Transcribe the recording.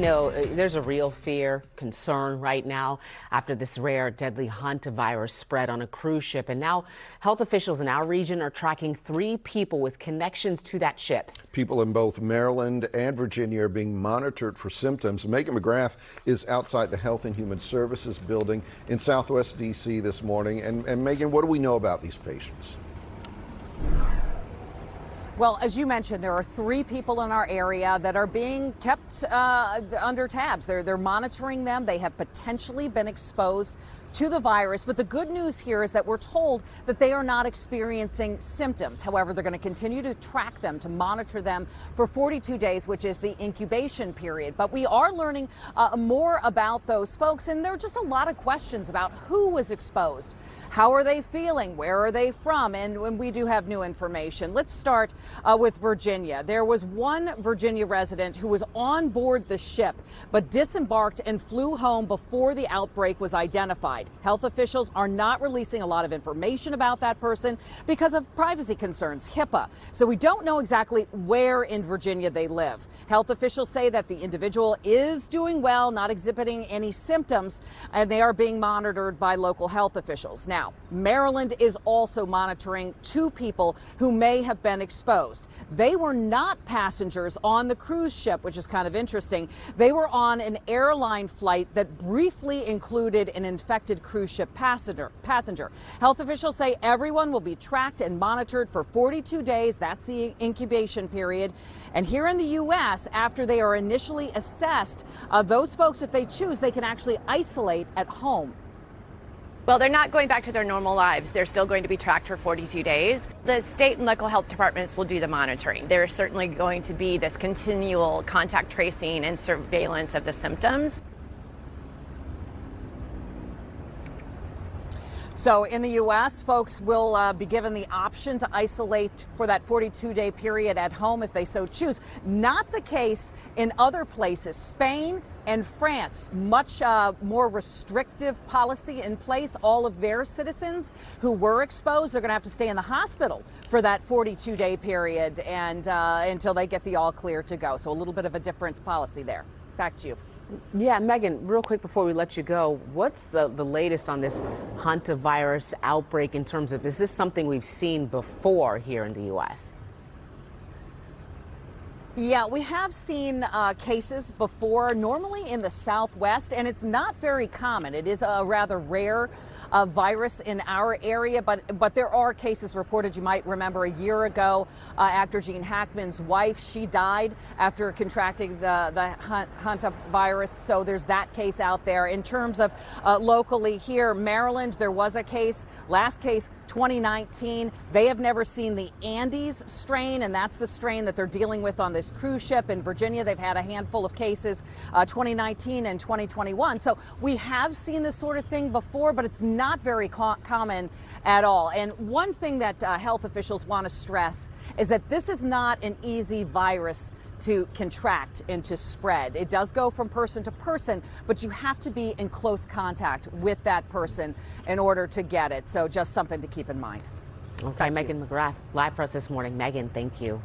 There's a real fear, concern right now after this rare, deadly hantavirus spread on a cruise ship. And now health officials in our region are tracking 3 people with connections to that ship. People in both Maryland and Virginia are being monitored for symptoms. Megan McGrath is outside the Health and Human Services building in Southwest D.C. this morning. And Megan, what do we know about these patients? Well, as you mentioned, there are 3 people in our area that are being kept under tabs. They're monitoring them. They have potentially been exposed to the virus. But the good news here is that we're told that they are not experiencing symptoms. However, they're going to continue to track them, to monitor them for 42 days, which is the incubation period. But we are learning more about those folks. And there are just a lot of questions about who was exposed. How are they feeling? Where are they from? And when we do have new information, let's start with Virginia. There was one Virginia resident who was on board the ship, but disembarked and flew home before the outbreak was identified. Health officials are not releasing a lot of information about that person because of privacy concerns, HIPAA. So we don't know exactly where in Virginia they live. Health officials say that the individual is doing well, not exhibiting any symptoms, and they are being monitored by local health officials. Now, Maryland is also monitoring 2 people who may have been exposed. They were not passengers on the cruise ship, which is kind of interesting. They were on an airline flight that briefly included an infected cruise ship passenger. Health officials say everyone will be tracked and monitored for 42 days. That's the incubation period. And here in the U.S., after they are initially assessed, those folks, if they choose, they can actually isolate at home. Well, they're not going back to their normal lives. They're still going to be tracked for 42 days. The state and local health departments will do the monitoring. There's certainly going to be this continual contact tracing and surveillance of the symptoms. So in the U.S., folks will be given the option to isolate for that 42-day period at home if they so choose. Not the case in other places. Spain and France, much more restrictive policy in place. All of their citizens who were exposed, they're going to have to stay in the hospital for that 42-day period and until they get the all clear to go. So a little bit of a different policy there. Back to you. Yeah, Megan, real quick before we let you go, what's the latest on this hantavirus outbreak in terms of, is this something we've seen before here in the U.S.? Yeah, we have seen cases before, normally in the Southwest, and it's not very common. It is a rather rare virus in our area, but there are cases reported. You might remember a year ago, actor Gene Hackman's wife, she died after contracting the hantavirus. So there's that case out there. In terms of locally here, Maryland, there was a case, last case, 2019. They have never seen the Andes strain, and that's the strain that they're dealing with on this cruise ship. In Virginia, they've had a handful of cases, 2019 and 2021. So we have seen this sort of thing before, but it's not very common at all. And one thing that health officials want to stress is that this is not an easy virus to contract and to spread. It does go from person to person, but you have to be in close contact with that person in order to get it. So just something to keep in mind. Okay, Megan McGrath, live for us this morning. Megan, thank you.